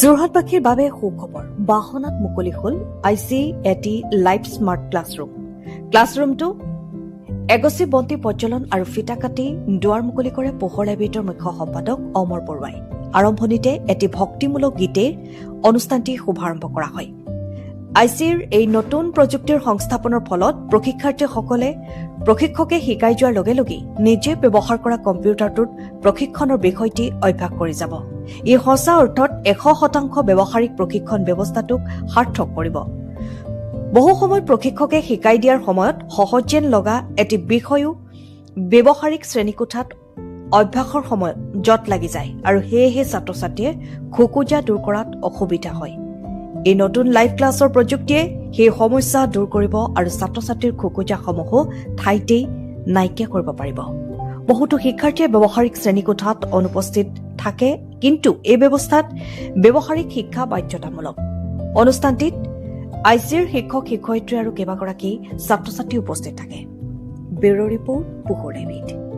যোৰহাটবাসীৰ বাবে সুখবৰ বাহনাত মুকলি হ'ল ICAT লাইভ স্মাৰ্ট ক্লাছৰুম। ক্লাছৰুমটো এগচি বন্তি প্ৰজ্বলন আৰু ফিটা কাটি দুৱাৰ মুকলি কৰে পোহৰ লাইব্ৰেৰীৰ মুখ্য সম্পাদক অমৰ বৰুৱাই। আৰম্ভণিতে এটি ভক্তিমূলক গীতে অনুষ্ঠানটি শুভাৰম্ভ কৰা হয়। ICৰ এই নতুন প্ৰযুক্তিৰ সংস্থাপনৰ ফলত প্ৰশিক্ষকে শিকাই যোৱাৰ লগে লগেই নিজে ব্যৱহাৰ কৰা কম্পিউটাৰটোত প্ৰশিক্ষণৰ বিষয়টি অভ্যাস কৰি যাব। ই সঁচা অৰ্থত 100% ব্যৱহাৰিক প্ৰশিক্ষণ ব্যৱস্থাটোক সাৰ্থক কৰিব। বহু সময়ত প্ৰশিক্ষকে শিকাই দিয়াৰ সময়ত সহজ যেন লগা এটি বিষয়ো ব্যৱহাৰিক শ্ৰেণীকোঠাত অভ্যাসৰ সময়ত জট লাগি যায় আৰু সেয়েহে ছাত্ৰ-ছাত্ৰীয়ে খোকোজা দূৰ কৰাত অসুবিধা হয়। এই নতুন লাইভ ক্লাছৰ প্ৰযুক্তিয়ে সেই সমস্যা দূৰ কৰিব আৰু ছাত্ৰ-ছাত্ৰীৰ খোকোজাসমূহো ঠাইতেই নাইকিয়া কৰিব পাৰিব। বহুতো শিক্ষাৰ্থীয়ে ব্যৱহাৰিক শ্ৰেণীকোঠাত অনুপস্থিত থাকে, কিন্তু এই ব্যৱস্থাত ব্যৱহাৰিক শিক্ষা বাধ্যতামূলক। অনুষ্ঠানটিত ICৰ শিক্ষক-শিক্ষয়িত্ৰী আৰু কেইবাগৰাকী ছাত্ৰ-ছাত্ৰী উপস্থিত থাকে। ব্যুৰ' ৰিপৰ্ট পোহৰ লাইব্ৰেৰী।